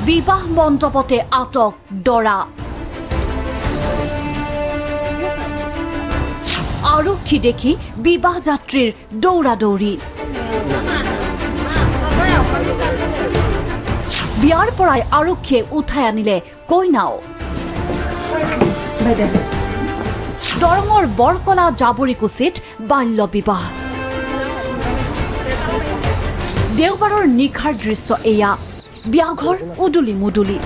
বিবাহ মণ্ডপতে আটক দৰা আৰক্ষী দেখি বিবাহ যাত্ৰীৰ দৌৰা দৌৰি বিয়াৰ পৰাই আৰক্ষীয়ে উঠাই আনিলে কইনাও দৰঙৰ বৰকলা জাবৰিকুছিত বাল্য বিবাহ দেওবাৰৰ নিশাৰ দৃশ্য এয়া বিয়াঘৰ উদুলি মুদুলি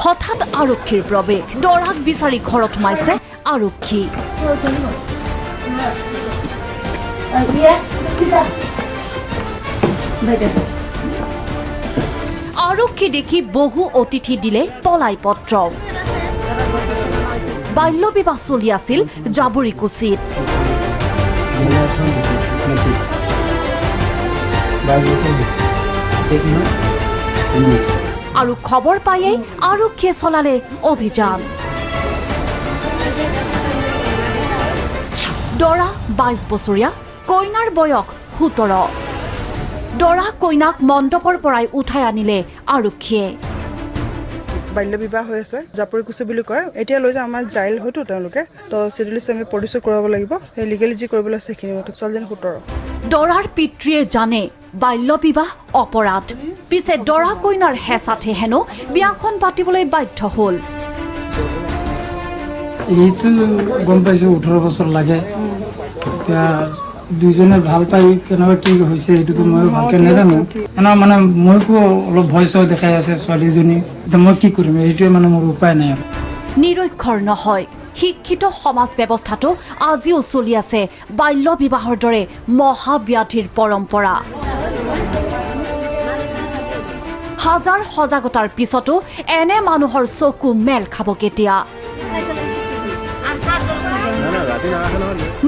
হঠাৎ আৰক্ষীৰ প্ৰৱেশ দৰাক বিচাৰি ঘৰত সোমাইছে আৰক্ষী আৰক্ষী দেখি বহু অতিথি দিলে পলাই পত্ৰ বাল্য বিবাহ চলি আছিল জাবৰিকুছিত আৰু খবৰ পায়েই আৰক্ষীয়ে চলালে অভিযান দৰা 22 বছৰীয়া কইনাৰ বয়স 17 দৰা কইনাক মণ্ডপৰ পৰাই উঠাই আনিলে আৰক্ষীয়ে বাল্য বিবাহ হৈ আছে জাপৰিকুছি বুলি কয় এতিয়া লৈ যা আমাৰ জাইল হয়তো তেওঁলোকে তো চিডিলিছ আমি পৰিচয় কৰাব লাগিব এই লিগেলি যি কৰিব আছে সেইখিনি মতে ছোৱালীজনী 17 দৰাৰ পিতৃয়ে জানে বাল্য বিবাহ অপৰাধ পিছে দৰা কইনাৰ হেঁচাতে হেনো বিয়াখন পাতিবলৈ বাধ্য হ'ল এইটো গম পাইছো 18 বছৰ লাগে এতিয়া দুজনে ভাল পাই কেনেবা কি হৈছে এইটো মই ভালকে নাজানো এনা মানে মইকো অলপ ভয় সহ দেখাই আছে ছোৱালীজনী এতিয়া মই কি কৰিম এইটোৱে মানে মোৰ উপায় নাই নিৰক্ষৰ নহয় শিক্ষিত সমাজ ব্যৱস্থাটো আজিও চলি আছে বাল্য বিবাহৰ দৰে মহাব্যাধিৰ পৰম্পৰা হাজাৰ সজাগতাৰ পিছতো এনে মানুহৰ চকু মেল খাব কেতিয়া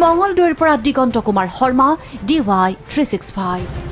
মঙলদৈৰ পৰা দিগন্ত কুমাৰ শৰ্মা DY 365